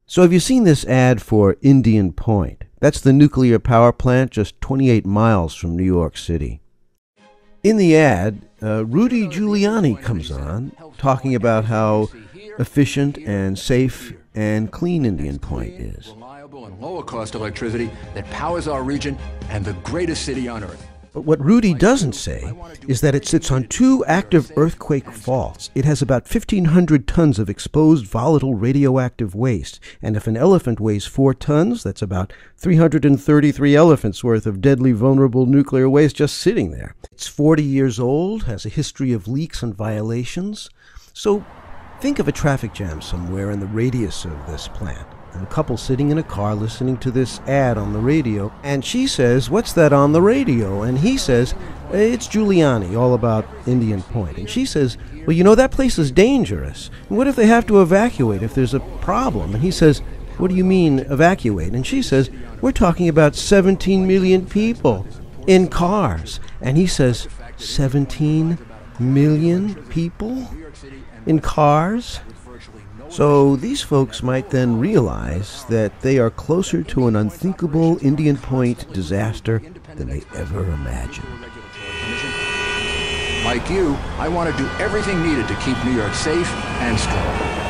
So have you seen this ad for Indian Point? That's the nuclear power plant just 28 miles from New York City. In the ad, Rudy Giuliani comes on, talking about how efficient and safe and clean Indian Point is. Reliable and lower-cost electricity that powers our region and the greatest city on Earth. But what Rudy doesn't say is that it sits on 2 active earthquake faults. It has about 1,500 tons of exposed volatile radioactive waste. And if an elephant weighs 4 tons, that's about 333 elephants worth of deadly vulnerable nuclear waste just sitting there. It's 40 years old, has a history of leaks and violations. So think of a traffic jam somewhere in the radius of this plant. And a couple sitting in a car listening to this ad on the radio. And she says, "What's that on the radio?" And he says, "It's Giuliani, all about Indian Point." And she says, "Well, you know, that place is dangerous. And what if they have to evacuate if there's a problem?" And he says, "What do you mean, evacuate?" And she says, "We're talking about 17 million people in cars." And he says, 17 million people in cars? So these folks might then realize that they are closer to an unthinkable Indian Point disaster than they ever imagined. Like you, I want to do everything needed to keep New York safe and strong.